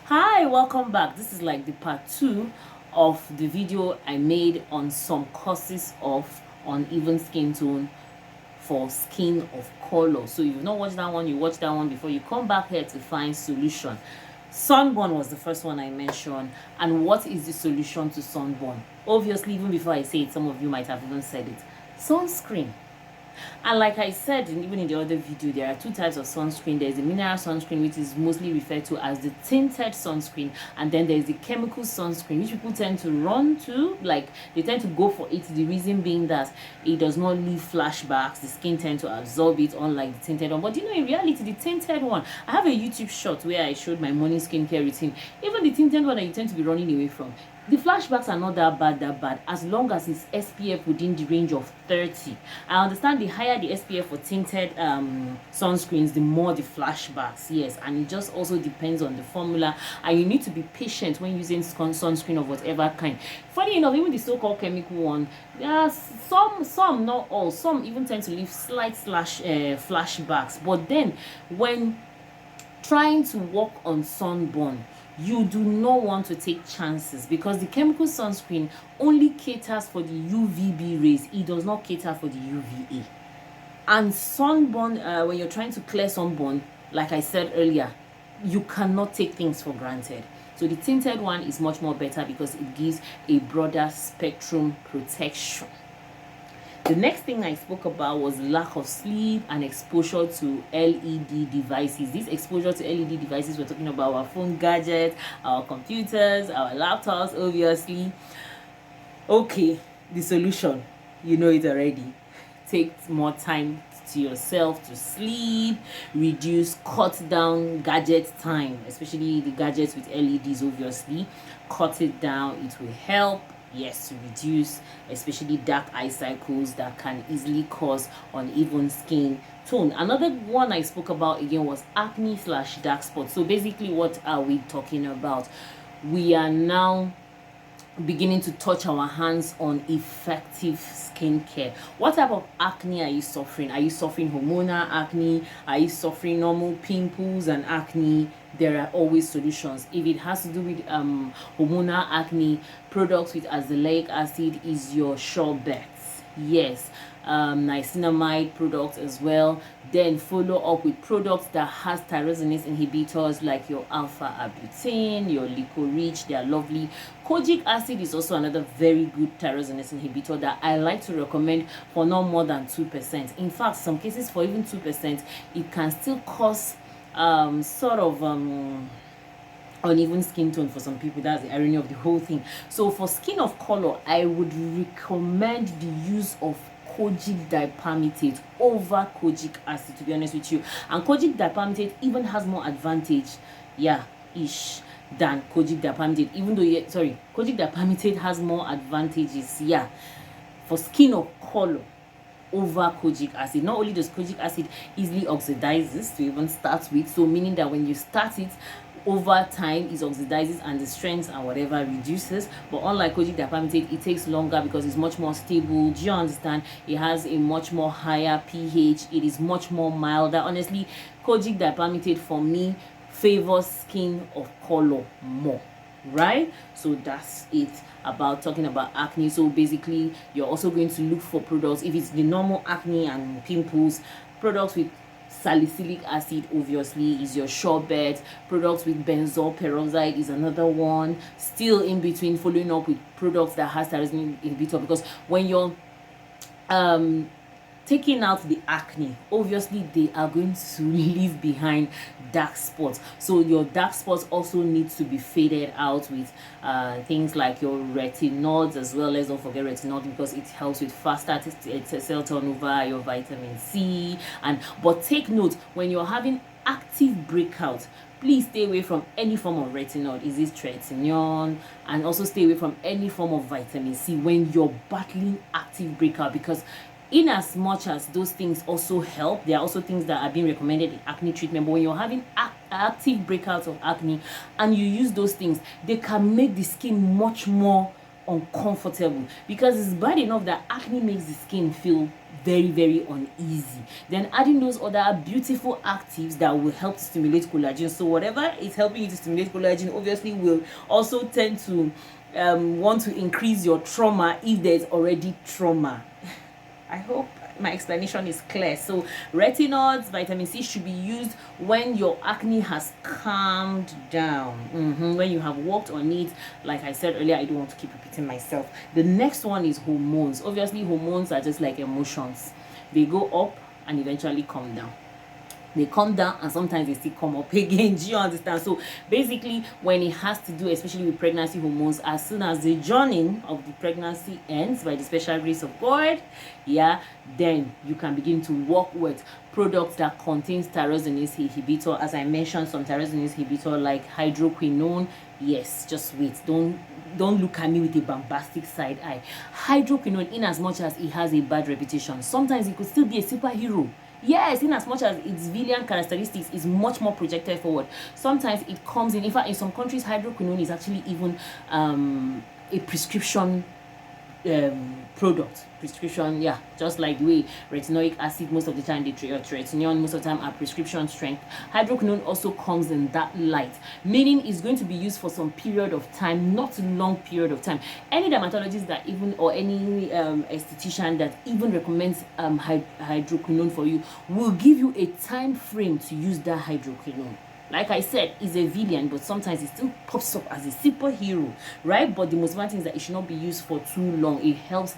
Hi, welcome back. This is like the part 2 of the video I made on some causes of uneven skin tone for skin of color. So if you've not watched that one, you watch that one before you come back here to find solution. Sunburn was the first one I mentioned. And what is the solution to sunburn? Obviously, even before I say it, some of you might have even said it. Sunscreen. And like I said, even in the other video, there are two types of sunscreen. There's the mineral sunscreen, which is mostly referred to as the tinted sunscreen, and then there's the chemical sunscreen, which people tend to run to, like they tend to go for it. The reason being that it does not leave flashbacks, the skin tends to absorb it, unlike the tinted one. But you know, in reality, the tinted one, I have a YouTube short where I showed my morning skincare routine. Even the tinted one that you tend to be running away from, the flashbacks are not that bad, as long as it's SPF within the range of 30. I understand the higher the SPF for tinted sunscreens, the more the flashbacks, yes, and it just also depends on the formula, and you need to be patient when using sunscreen of whatever kind. Funny enough, even the so-called chemical one, there are some, not all, some even tend to leave slight flashbacks. But then when trying to work on sunburn, you do not want to take chances, because the chemical sunscreen only caters for the UVB rays. It does not cater for the UVA. And sunburn, when you're trying to clear sunburn, like I said earlier, you cannot take things for granted. So the tinted one is much more better because it gives a broader spectrum protection. The next thing I spoke about was lack of sleep and exposure to LED devices. This exposure to LED devices, we're talking about our phone gadgets, our computers, our laptops, obviously. Okay, the solution, you know it already. Take more time to yourself to sleep, cut down gadget time, especially the gadgets with LEDs, obviously. Cut it down, it will help. Yes, to reduce especially dark eye cycles that can easily cause uneven skin tone. Another one I spoke about again was acne / dark spots. So basically, what are we talking about? We are now beginning to touch our hands on effective skincare. What type of acne are you suffering? Are you suffering hormonal acne? Are you suffering normal pimples and acne? There are always solutions. If it has to do with hormonal acne, products with azelaic acid is your sure bet. Yes, niacinamide products as well. Then follow up with products that has tyrosinase inhibitors like your alpha arbutin, your licorice. They are lovely. Kojic acid is also another very good tyrosinase inhibitor that I like to recommend for not more than 2%. In fact, some cases for even 2%, it can still cause uneven skin tone for some people. That's the irony of the whole thing. So for skin of color, I would recommend the use of Kojic dipalmitate over Kojic acid, to be honest with you. And Kojic dipalmitate even has more advantage, than Kojic dipalmitate. Even though, Kojic dipalmitate has more advantages, for skin of color over Kojic acid. Not only does Kojic acid easily oxidizes to even start with, so meaning that when you start it, over time it oxidizes and the strength and whatever reduces. But unlike Kojic dipalmitate, it takes longer because it's much more stable. Do you understand? It has a much more higher pH. It is much more milder. Honestly, Kojic dipalmitate for me favors skin of color more, right? So that's it about talking about acne. So basically, you're also going to look for products, if it's the normal acne and pimples, products with salicylic acid obviously is your sure bet. Products with benzoyl peroxide is another one. Still in between, following up with products that has tyrosine inhibitor, because when you're taking out the acne, obviously they are going to leave behind dark spots. So your dark spots also need to be faded out with things like your retinods as well. Let's don't forget retinol, because it helps with faster cell turnover, your vitamin C. But take note, when you're having active breakout, please stay away from any form of retinol. Is this tretinoin? And also stay away from any form of vitamin C when you're battling active breakout, because in as much as those things also help, there are also things that are being recommended in acne treatment. But when you're having active breakouts of acne and you use those things, they can make the skin much more uncomfortable, because it's bad enough that acne makes the skin feel very, very uneasy. Then adding those other beautiful actives that will help to stimulate collagen. So whatever is helping you to stimulate collagen obviously will also tend to want to increase your trauma if there's already trauma. I hope my explanation is clear. So retinoids, vitamin C should be used when your acne has calmed down, when you have worked on it. Like I said earlier, I don't want to keep repeating myself. The next one is hormones. Obviously hormones are just like emotions. They go up and eventually come down. They come down and sometimes they still come up again. Do you understand? So basically, when it has to do, especially with pregnancy hormones, as soon as the journey of the pregnancy ends by the special grace of God, then you can begin to work with products that contains tyrosinase inhibitor. As I mentioned, some tyrosinase inhibitor like hydroquinone. Yes, just wait. Don't look at me with a bombastic side eye. Hydroquinone, in as much as it has a bad reputation, sometimes it could still be a superhero. Yes, in as much as its villain characteristics is much more projected forward. Sometimes it comes in fact, in some countries, hydroquinone is actually even a prescription product. Just like the way retinoic acid most of the time, the tretinoin most of the time are prescription strength. Hydroquinone also comes in that light, meaning it's going to be used for some period of time, not long period of time. Any dermatologist that even, or any esthetician that even recommends hydroquinone for you will give you a time frame to use that hydroquinone. Like I said, it's a villain, but sometimes it still pops up as a superhero, right? But the most important thing is that it should not be used for too long. It helps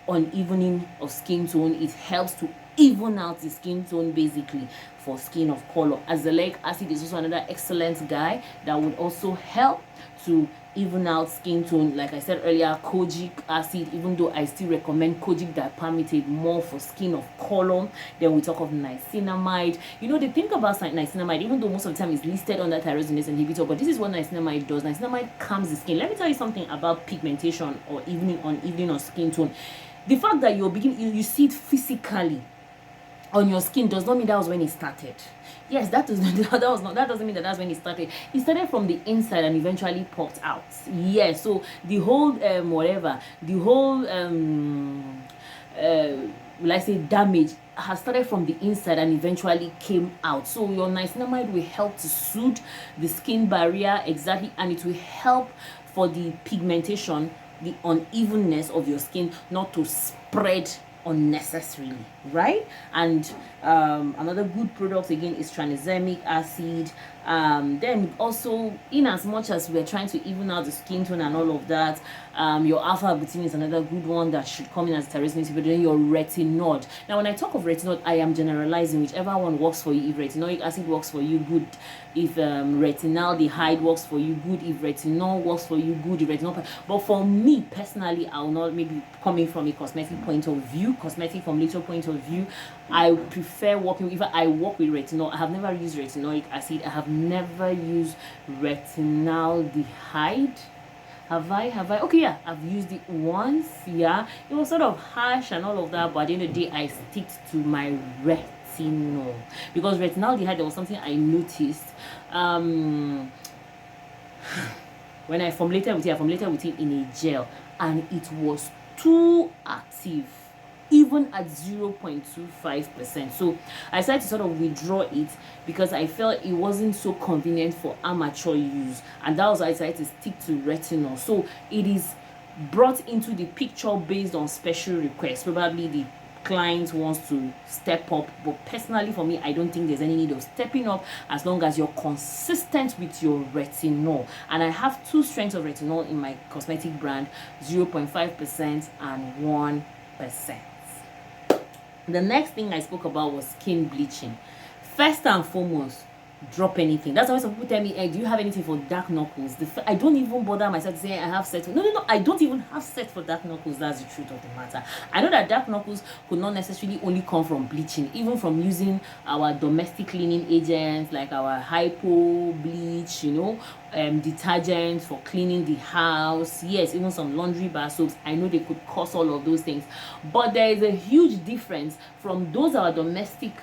on evening of skin tone. It helps to even out the skin tone, basically, for skin of color. Azelic acid is also another excellent guy that would also help to even out skin tone. Like I said earlier, Kojic acid, even though I still recommend Kojic dipalmitate more for skin of color. Then we talk of niacinamide. You know, they think about niacinamide, even though most of the time it's listed under tyrosinase inhibitor, but this is what niacinamide does. Niacinamide calms the skin. Let me tell you something about pigmentation or evening on skin tone. The fact that you see it physically on your skin does not mean that was when it started. Yes, that doesn't mean that that's when it started. It started from the inside and eventually popped out. Yes, so the whole damage has started from the inside and eventually came out. So your niacinamide will help to soothe the skin barrier, exactly, and it will help for the pigmentation, the unevenness of your skin not to spread unnecessarily, right? And another good product again is tranexamic acid. Then also, in as much as we're trying to even out the skin tone and all of that, your alpha arbutin is another good one that should come in as tyrosinase inhibitor. Then your retinod. Now when I talk of retinod, I am generalizing. Whichever one works for you. If retinoic acid works for you, good. If retinaldehyde works for you, good. If retinol works for you, good. If retinol, but for me personally, I will not, maybe coming from a cosmetic point of view, cosmetic formulator point of view, I prefer working with, I work with retinol. I have never used retinoic acid. I have never used retinaldehyde. Have I? Okay, yeah, I've used it once. Yeah, it was sort of harsh and all of that, but at the end of the day, I stick to my retinol, because retinaldehyde, there was something I noticed. When I formulated with it in a gel, and it was too active, even at 0.25%. So I decided to sort of withdraw it because I felt it wasn't so convenient for amateur use, and that was why I decided to stick to retinol. So it is brought into the picture based on special requests. Probably the client wants to step up, but personally for me, I don't think there's any need of stepping up as long as you're consistent with your retinol. And I have two strengths of retinol in my cosmetic brand, 0.5% and 1%. The next thing I spoke about was skin bleaching. First and foremost, drop anything. That's why some people tell me, hey, do you have anything for dark knuckles? I don't even bother myself to say I have set. No, I don't even have set for dark knuckles. That's the truth of the matter. I know that dark knuckles could not necessarily only come from bleaching, even from using our domestic cleaning agents like our hypo bleach, detergents for cleaning the house. Yes, even some laundry bar soaps. I know they could cause all of those things, but there is a huge difference from those our domestic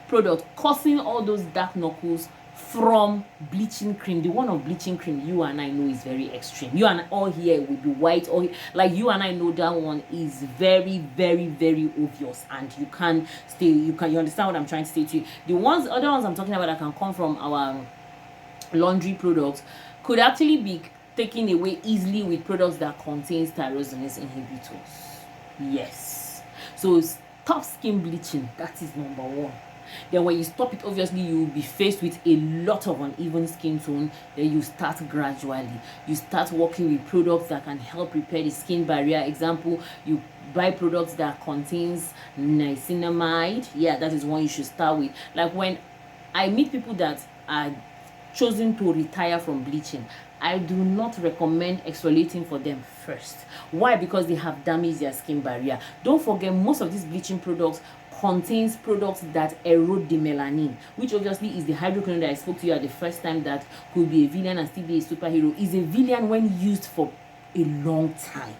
products causing all those dark knuckles from bleaching cream. The one of bleaching cream, you and I know, is very extreme. You and all here will be white, or like you and I know that one is very, very, very obvious, and you can't stay. You understand what I'm trying to say to you. The other ones I'm talking about that can come from our laundry products could actually be taken away easily with products that contain tyrosinase inhibitors. Yes. So stop skin bleaching. That is number one. Then when you stop it, obviously you will be faced with a lot of uneven skin tone. Then you start gradually. You start working with products that can help repair the skin barrier. Example, you buy products that contains niacinamide. Yeah, that is one you should start with. Like when I meet people that are chosen to retire from bleaching, I do not recommend exfoliating for them first. Why? Because they have damaged their skin barrier. Don't forget, most of these bleaching products contains products that erode the melanin, which obviously is the hydroquinone that I spoke to you at the first time, that could be a villain and still be a superhero. Is a villain when used for a long time.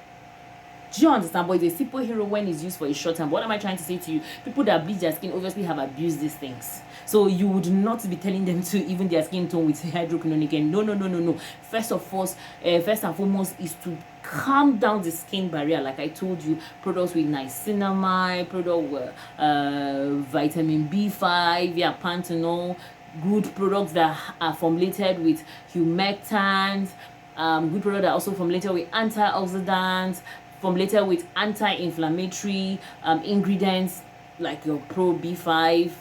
Do you understand? But it's a superhero when it's used for a short time. What am I trying to say to you? People that bleach their skin obviously have abused these things. So you would not be telling them to even their skin tone with hydroquinone again. No. First and foremost is to calm down the skin barrier. Like I told you, products with niacinamide, product with vitamin B5, yeah, panthenol, good products that are formulated with humectants, good products that are also formulated with antioxidants, formulated with anti-inflammatory ingredients like your Pro B5.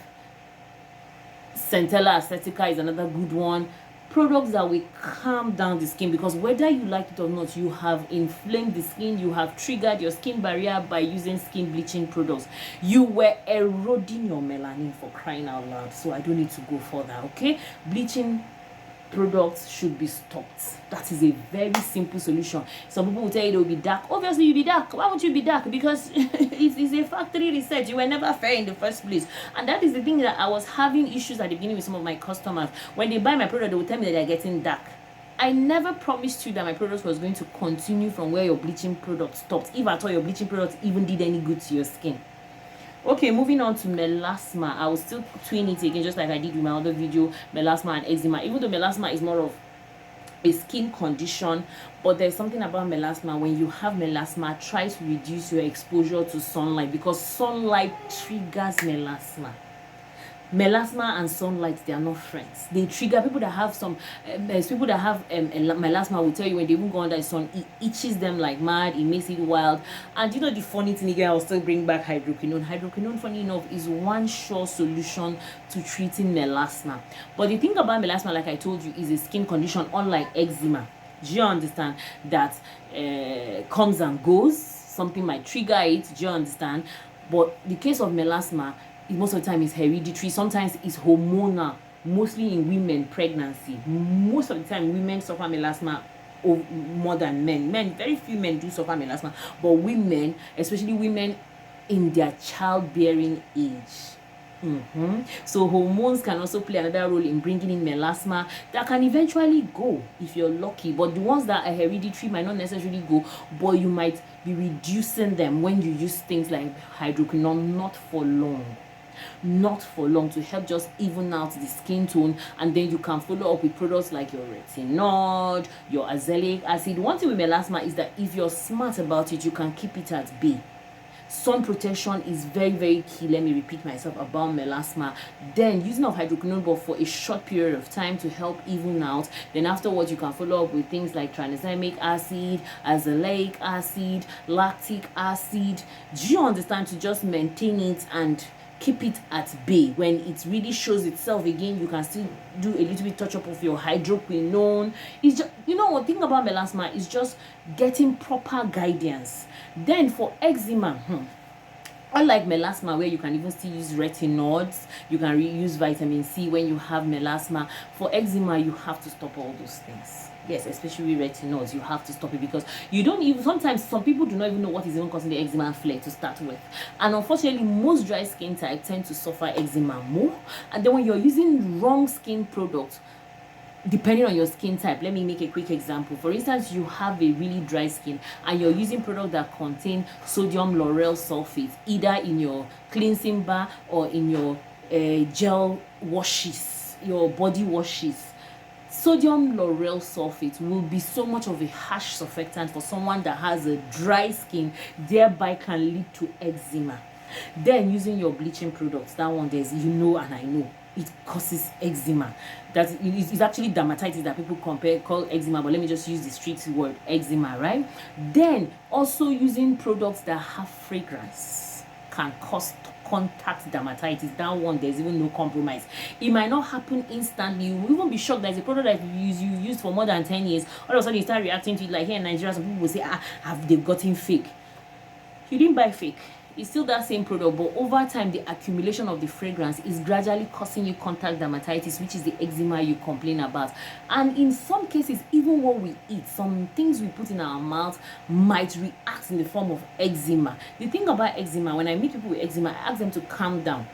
Centella acetica is another good one. Products that will calm down the skin, because whether you like it or not, you have inflamed the skin, you have triggered your skin barrier by using skin bleaching products. You were eroding your melanin, for crying out loud. So I don't need to go further, okay? Bleaching products should be stopped. That is a very simple solution. Some people will tell you they will be dark. Obviously you'll be dark. Why would you be dark? Because it's a factory research. You were never fair in the first place. And that is the thing that I was having issues at the beginning with some of my customers. When they buy my product, they will tell me that they're getting dark. I never promised you that my product was going to continue from where your bleaching product stopped, if at all your bleaching product even did any good to your skin. Okay, moving on to melasma. I will still twin it again, just like I did with my other video, melasma and eczema. Even though melasma is more of a skin condition, but there's something about melasma. When you have melasma, try to reduce your exposure to sunlight, because sunlight triggers melasma. Melasma and sunlight, they are not friends. They trigger people that have melasma will tell you when they even go under the sun, it itches them like mad, it makes it wild. And you know the funny thing again, I'll still bring back hydroquinone. Hydroquinone, funny enough, is one sure solution to treating melasma. But the thing about melasma, like I told you, is a skin condition unlike eczema. Do you understand? That comes and goes. Something might trigger it. Do you understand? But the case of melasma, most of the time is hereditary, sometimes it's hormonal, mostly in women pregnancy. Most of the time women suffer melasma more than men. Very few men do suffer melasma, but women, especially women in their childbearing age. So hormones can also play another role in bringing in melasma that can eventually go if you're lucky, but the ones that are hereditary might not necessarily go, but you might be reducing them when you use things like hydroquinone, not for long, to help just even out the skin tone. And then you can follow up with products like your Retinods, your Azelic acid. One thing with melasma is that if you're smart about it, you can keep it at bay. Sun protection is very, very key. Let me repeat myself about melasma. Then using of hydroquinone, but for a short period of time to help even out. Then afterwards, you can follow up with things like tranexamic acid, azelaic acid, lactic acid. Do you understand? To just maintain it and keep it at bay. When it really shows itself again, you can still do a little bit touch up of your hydroquinone. It's just, you know, one thing about melasma is just getting proper guidance. Then for eczema, unlike melasma, where you can even still use retinoids, you can use vitamin C when you have melasma. For eczema, you have to stop all those things. Yes, especially retinoids, you have to stop it, because you don't even, sometimes some people do not even know what is even causing the eczema and flare to start with. And unfortunately, most dry skin types tend to suffer eczema more. And then when you're using wrong skin products, depending on your skin type, let me make a quick example. For instance, you have a really dry skin and you're using products that contain sodium lauryl sulfate, either in your cleansing bar or in your gel washes. your body washes, sodium lauryl sulfate will be so much of a harsh surfactant for someone that has a dry skin, thereby can lead to eczema. Then using your bleaching products, that one there's, you know, and I know it causes eczema. That is actually dermatitis that people call eczema, but let me just use the street word eczema, right? Then also using products that have fragrance can cause contact dermatitis. That one there's even no compromise. It might not happen instantly. You will even be shocked that it's a product that you used for more than 10 years. All of a sudden you start reacting to it. Like here in Nigeria, some people will say, have they gotten fake? You didn't buy fake. It's still that same product, but over time the accumulation of the fragrance is gradually causing you contact dermatitis, which is the eczema you complain about. And in some cases, even what we eat, some things we put in our mouth might react in the form of eczema. The thing about eczema, when I meet people with eczema, I ask them to calm down,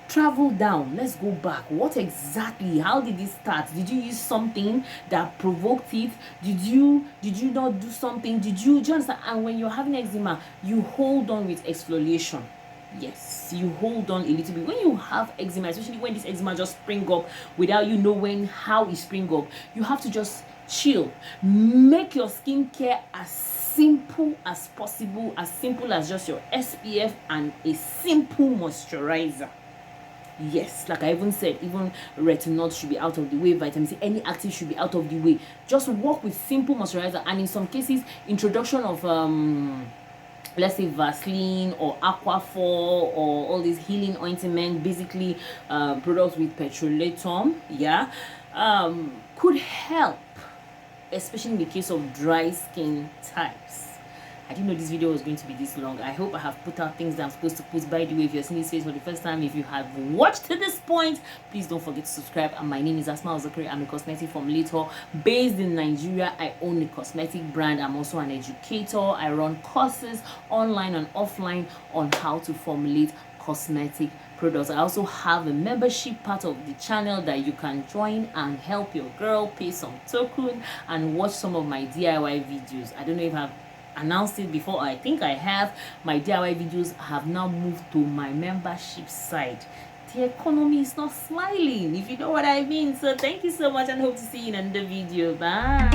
travel down, let's go back. What exactly, how did this start? Did you use something that provoked it? Did you not do something? Do you understand? And when you're having eczema, you hold on with exfoliation. Yes, you hold on a little bit. When you have eczema, especially when this eczema just spring up without you knowing how it spring up, you have to just chill. Make your skincare as simple as possible, as simple as just your SPF and a simple moisturizer. Yes, like I even said, even retinods should be out of the way, vitamin C, any active should be out of the way. Just work with simple moisturizer, and in some cases, introduction of let's say Vaseline or Aquaphor or all these healing ointment, basically products with petrolatum, yeah, could help, especially in the case of dry skin types. I didn't know this video was going to be this long. I hope I have put out things that I'm supposed to put. By the way, if you're seeing this face for the first time, if you have watched to this point, please don't forget to subscribe. And my name is Asma Ozokere. I'm a cosmetic formulator based in Nigeria. I own a cosmetic brand. I'm also an educator. I run courses online and offline on how to formulate cosmetic products. I also have a membership part of the channel that you can join and help your girl pay some token and watch some of my DIY videos. I don't know if I've announced it before. I think I have. My DIY videos have now moved to my membership side. The economy is not smiling, if you know what I mean. So thank you so much and hope to see you in another video. Bye.